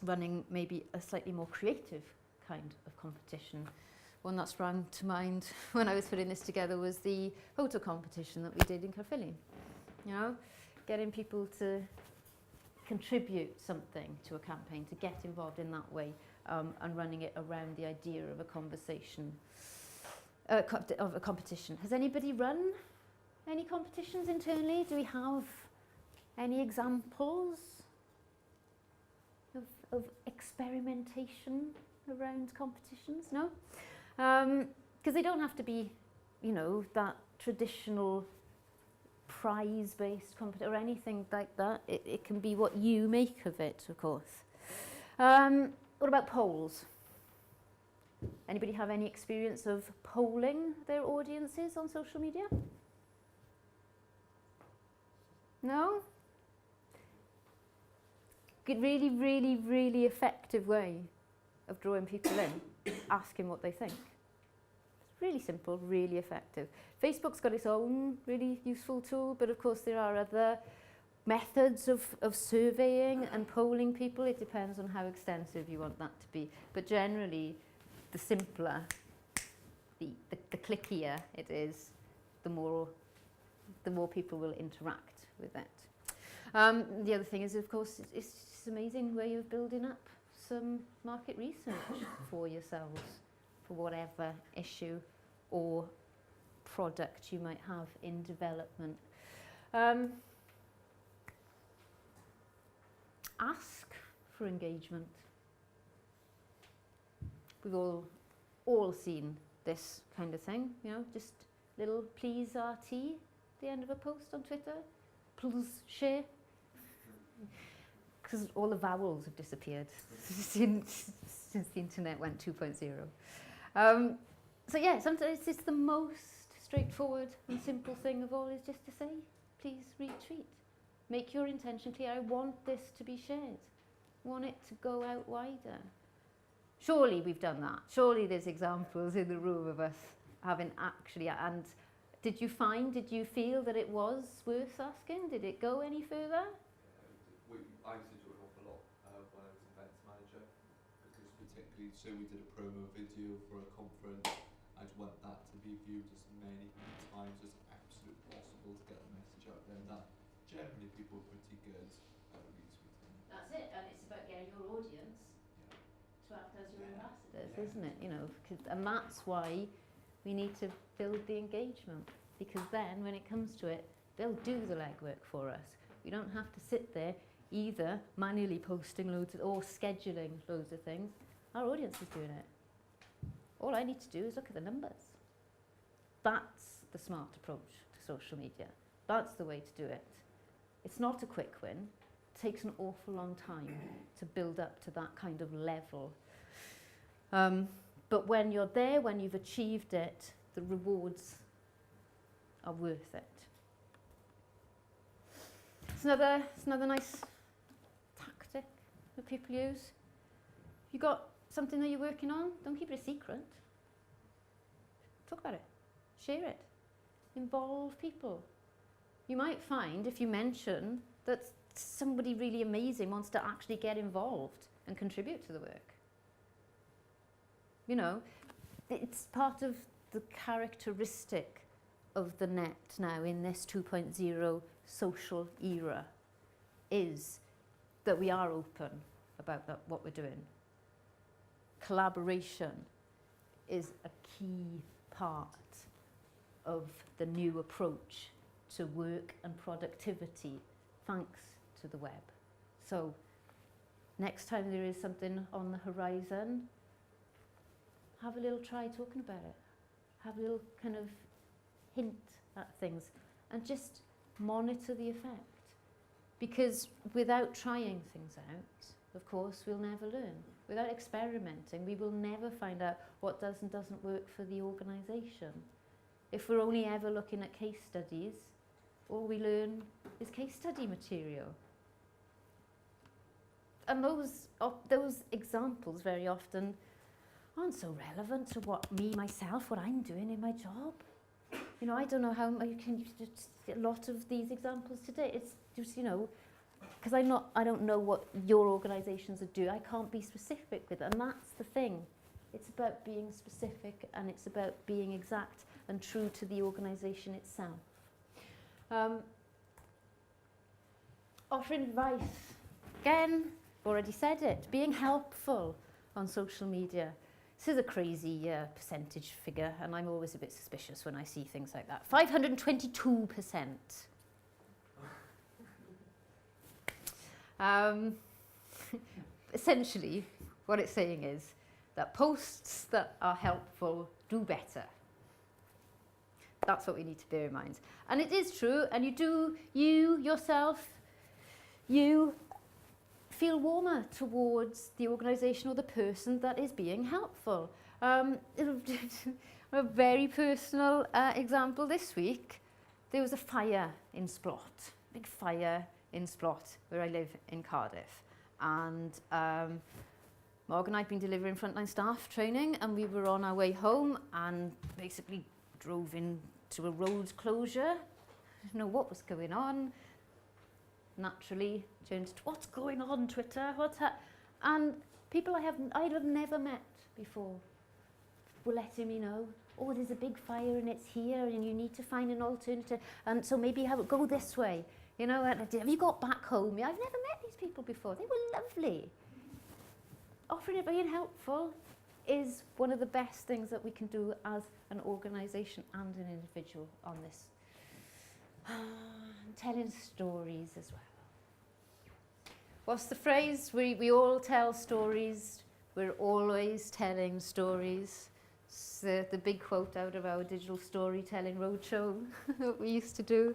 A: running maybe a slightly more creative kind of competition. One that sprang to mind when I was putting this together was the photo competition that we did in Caerphilly. You know, getting people to contribute something to a campaign, to get involved in that way, and running it around the idea of a conversation, of a competition. Has anybody run any competitions internally? Do we have any examples of experimentation around competitions? No? Because they don't have to be, you know, that traditional prize-based competition or anything like that. It can be what you make of it, of course. What about polls? Anybody have any experience of polling their audiences on social media? No? Good, really, really, really effective way of drawing people in, asking what they think. It's really simple, really effective. Facebook's got its own really useful tool, but of course there are other methods of surveying and polling people. It depends on how extensive you want that to be. But generally, the simpler, the clickier it is, the more people will interact with it. The other thing is, of course, it's just an amazing way of building up some market research for yourselves, for whatever issue or product you might have in development. Ask for engagement. We've all seen this kind of thing, you know, just little please RT at the end of a post on Twitter, please share. Because all the vowels have disappeared since the internet went 2.0. So yeah, sometimes it's the most straightforward and simple thing of all is just to say, please retweet. Make your intention clear. I want this to be shared. I want it to go out wider. Surely we've done that. Surely there's examples in the room of us having actually, and did you feel that it was worth asking? Did it go any further?
C: I used to do an awful lot when I was events manager, because particularly, so we did a promo video for a conference. I'd want that to be viewed as many times as absolutely possible to get the message out there. And that generally people are pretty good at retweeting.
A: That's it, and it's about getting your audience to act as your ambassadors, isn't it? You know, and that's why we need to build the engagement, because then when it comes to it, they'll do the legwork for us. We don't have to sit there either manually posting loads or scheduling loads of things. Our audience is doing it. All I need to do is look at the numbers. That's the smart approach to social media. That's the way to do it. It's not a quick win. It takes an awful long time to build up to that kind of level. But when you're there, when you've achieved it, the rewards are worth it. It's another nice tactic that people use. If you've got something that you're working on, don't keep it a secret. Talk about it. Share it. Involve people. You might find, if you mention that somebody really amazing wants to actually get involved and contribute to the work. You know, it's part of the characteristic of the net now in this 2.0 social era, is that we are open about what we're doing. Collaboration is a key part of the new approach to work and productivity, thanks to the web. So next time there is something on the horizon, have a little try talking about it. Have a little kind of hint at things and just monitor the effect. Because without trying things out, of course, we'll never learn. Without experimenting, we will never find out what does and doesn't work for the organisation. If we're only ever looking at case studies, all we learn is case study material. And those examples very often aren't so relevant to what I'm doing in my job. You know, I don't know how you can use a lot of these examples today. It's just, you know, because I don't know what your organisations are doing. I can't be specific with it, and that's the thing. It's about being specific, and it's about being exact and true to the organisation itself. Offering advice. Again, already said it. Being helpful on social media. This is a crazy percentage figure, and I'm always a bit suspicious when I see things like that. 522%. Essentially, what it's saying is that posts that are helpful do better. That's what we need to bear in mind. And it is true, and you yourself feel warmer towards the organisation or the person that is being helpful. A very personal example this week, there was a fire in Splot, big fire in Splot, where I live in Cardiff. And Morgan and I had been delivering frontline staff training, and we were on our way home and basically drove into a road closure. I didn't know what was going on. Naturally turned to what's going on Twitter, and people I'd have never met before were letting me know, oh, there's a big fire and it's here and you need to find an alternative, and so maybe go this way, you know, and have you got back home? I've never met these people before. They were lovely. Offering it, being helpful is one of the best things that we can do as an organisation and an individual on this. Telling stories as well. What's the phrase? We all tell stories. We're always telling stories. It's the big quote out of our digital storytelling roadshow that we used to do.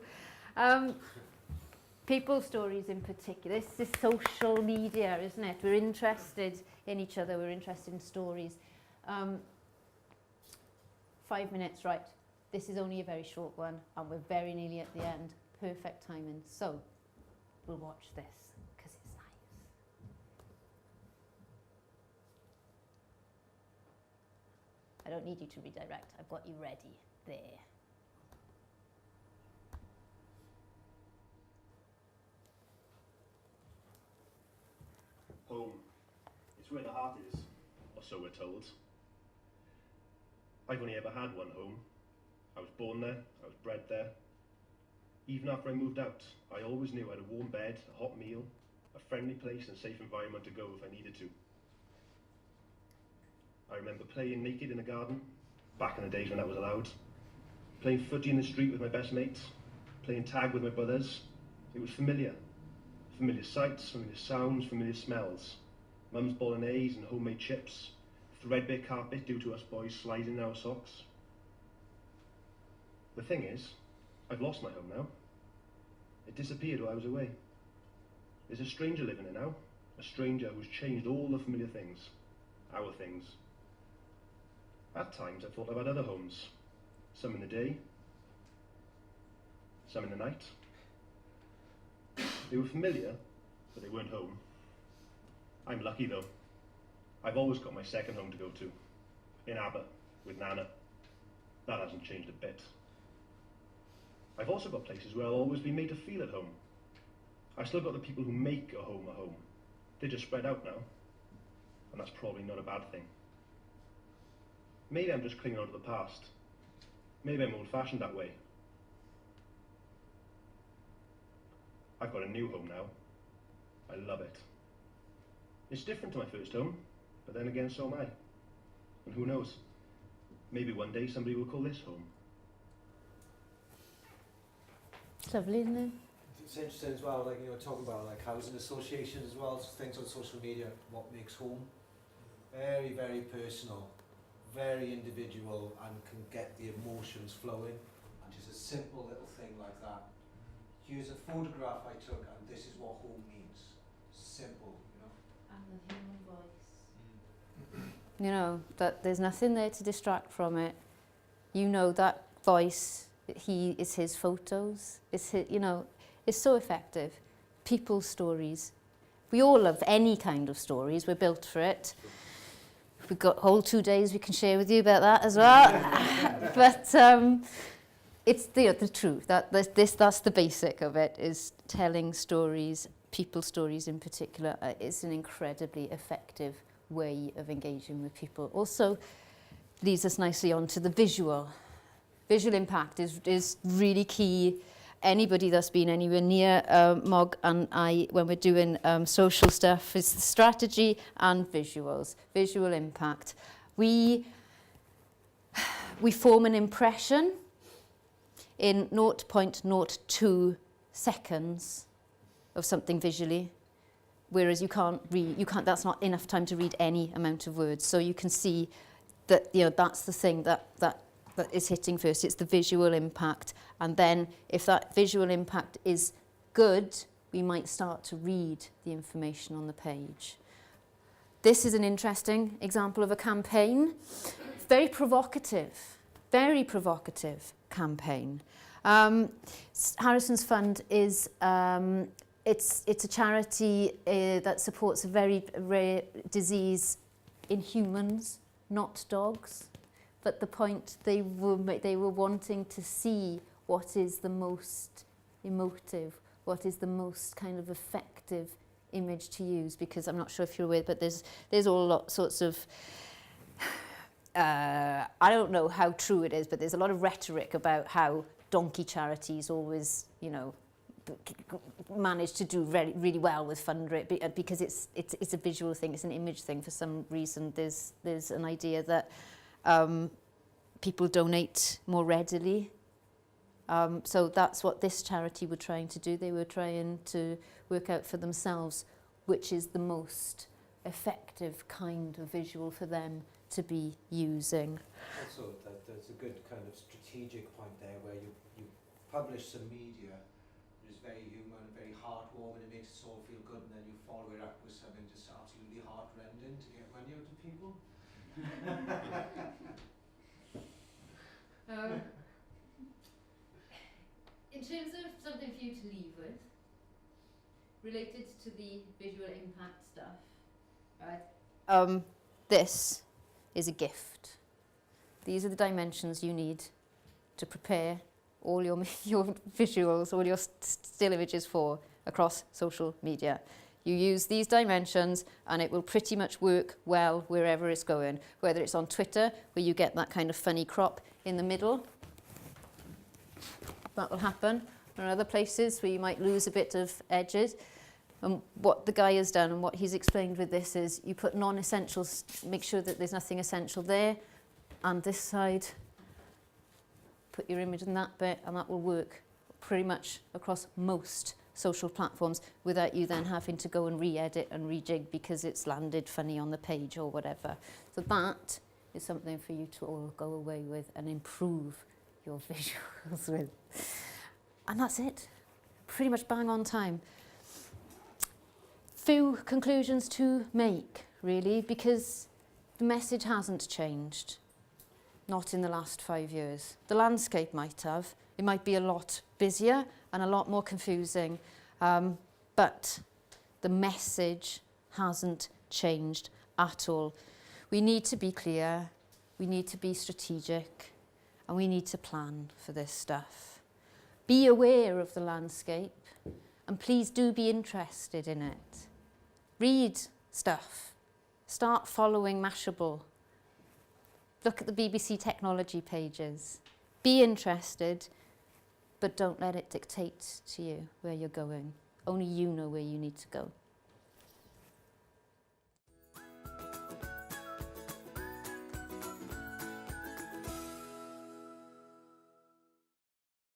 A: People stories in particular. This is social media, isn't it? We're interested in each other. We're interested in stories. 5 minutes, right. This is only a very short one, and we're very nearly at the end. Perfect timing. So, we'll watch this, because it's nice. I don't need you to redirect. I've got you ready there.
G: Home. It's where the heart is, or so we're told. I've only ever had one home. I was born there, I was bred there. Even after I moved out, I always knew I had a warm bed, a hot meal, a friendly place and a safe environment to go if I needed to. I remember playing naked in the garden, back in the days when that was allowed. Playing footy in the street with my best mates, playing tag with my brothers. It was familiar. Familiar sights, familiar sounds, familiar smells. Mum's bolognese and homemade chips. Threadbare carpet due to us boys sliding in our socks. The thing is, I've lost my home now. It disappeared while I was away. There's a stranger living there now. A stranger who's changed all the familiar things. Our things. At times I thought I've had other homes. Some in the day. Some in the night. They were familiar, but they weren't home. I'm lucky though. I've always got my second home to go to. In Aber, with Nana. That hasn't changed a bit. I've also got places where I'll always be made to feel at home. I've still got the people who make a home. They're just spread out now. And that's probably not a bad thing. Maybe I'm just clinging on to the past. Maybe I'm old-fashioned that way. I've got a new home now. I love it. It's different to my first home, but then again so am I. And who knows? Maybe one day somebody will call this home.
A: It's lovely, isn't it?
B: It's interesting as well, like you were talking about like housing associations as well, so things on social media, what makes home. Very, very personal, very individual, and can get the emotions flowing. And just a simple little thing like that. Here's a photograph I took, and this is what home means. Simple, you know.
D: And the human voice.
A: You know, that there's nothing there to distract from it. You know that voice, it's his photos, it's his, you know, it's so effective. People's stories. We all love any kind of stories, we're built for it. We've got whole 2 days we can share with you about that as well. But it's the truth, that's the basic of it, is telling stories, people's stories in particular. It's an incredibly effective way of engaging with people. Also leads us nicely on to the visual. Visual impact is really key. Anybody that's been anywhere near Mog and I, when we're doing social stuff, is the strategy and visuals. Visual impact. We form an impression in 0.02 seconds of something visually, whereas that's not enough time to read any amount of words. So you can see that, you know, that's the thing that is hitting first. It's the visual impact, and then if that visual impact is good, we might start to read the information on the page. This is an interesting example of a campaign. Very provocative campaign. Harrison's Fund is it's a charity that supports a very rare disease in humans, not dogs. But the point, they were wanting to see what is the most emotive, what is the most kind of effective image to use, because I'm not sure if you're aware, but there's all sorts of I don't know how true it is, but there's a lot of rhetoric about how donkey charities always, you know, manage to do really well with fundraising, because it's a visual thing, it's an image thing. For some reason, there's an idea that people donate more readily. So that's what this charity were trying to do. They were trying to work out for themselves which is the most effective kind of visual for them to be using.
B: Also, there's a good kind of strategic point there where you publish some media that is very human, very heartwarming, it makes us all feel good, and then you follow it up with something just absolutely heartrending to get money out of people.
D: In terms of something for you to leave with, related to the visual impact stuff, right?
A: This is a gift. these are the dimensions you need to prepare all your visuals, all your still images for across social media. You use these dimensions and it will pretty much work well wherever it's going, whether it's on Twitter, where you get that kind of funny crop in the middle. That will happen. Or other places where you might lose a bit of edges. And what the guy has done and what he's explained with this is you put non-essentials, make sure that there's nothing essential there, and this side, put your image in that bit, and that will work pretty much across most social platforms without you then having to go and re-edit and rejig because it's landed funny on the page or whatever. So that is something for you to all go away with and improve your visuals with. And that's it. Pretty much bang on time. Few conclusions to make, really, because the message hasn't changed. Not in the last 5 years. The landscape might have. It might be a lot busier and a lot more confusing, but the message hasn't changed at all. We need to be clear, we need to be strategic, and we need to plan for this stuff. Be aware of the landscape, and please do be interested in it. Read stuff. Start following Mashable. Look at the BBC technology pages. Be interested, but don't let it dictate to you where you're going. Only you know where you need to go.